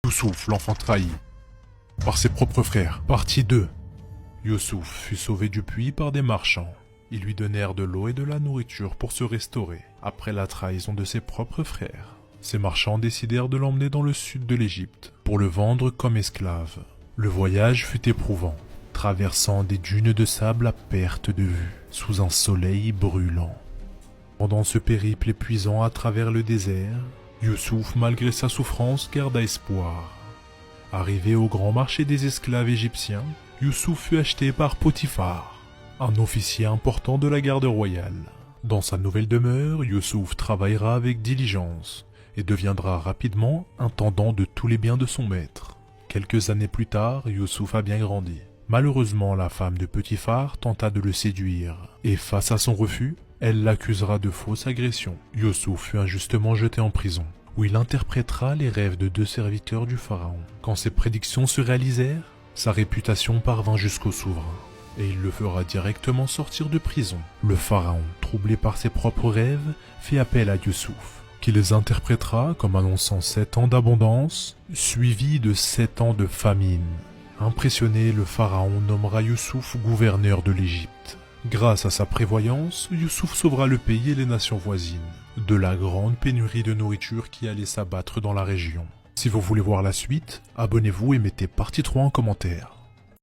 Youssouf, l'enfant trahi par ses propres frères. Partie 2. Youssouf fut sauvé du puits par des marchands. Ils lui donnèrent de l'eau et de la nourriture pour se restaurer après la trahison de ses propres frères. Ces marchands décidèrent de l'emmener dans le sud de l'Égypte pour le vendre comme esclave. Le voyage fut éprouvant, traversant des dunes de sable à perte de vue, sous un soleil brûlant. Pendant ce périple épuisant à travers le désert, Youssouf, malgré sa souffrance, garda espoir. Arrivé au grand marché des esclaves égyptiens, Youssouf fut acheté par Potiphar, un officier important de la garde royale. Dans sa nouvelle demeure, Youssouf travaillera avec diligence et deviendra rapidement intendant de tous les biens de son maître. Quelques années plus tard, Youssouf a bien grandi. Malheureusement, la femme de Potiphar tenta de le séduire, et face à son refus, elle l'accusera de fausse agression. Youssouf fut injustement jeté en prison, où il interprétera les rêves de 2 serviteurs du pharaon. Quand ses prédictions se réalisèrent, sa réputation parvint jusqu'au souverain, et il le fera directement sortir de prison. Le pharaon, troublé par ses propres rêves, fit appel à Youssouf, qui les interprétera comme annonçant 7 ans d'abondance, suivis de 7 ans de famine. Impressionné, le pharaon nommera Youssouf gouverneur de l'Égypte. Grâce à sa prévoyance, Youssouf sauvera le pays et les nations voisines de la grande pénurie de nourriture qui allait s'abattre dans la région. Si vous voulez voir la suite, abonnez-vous et mettez partie 3 en commentaire.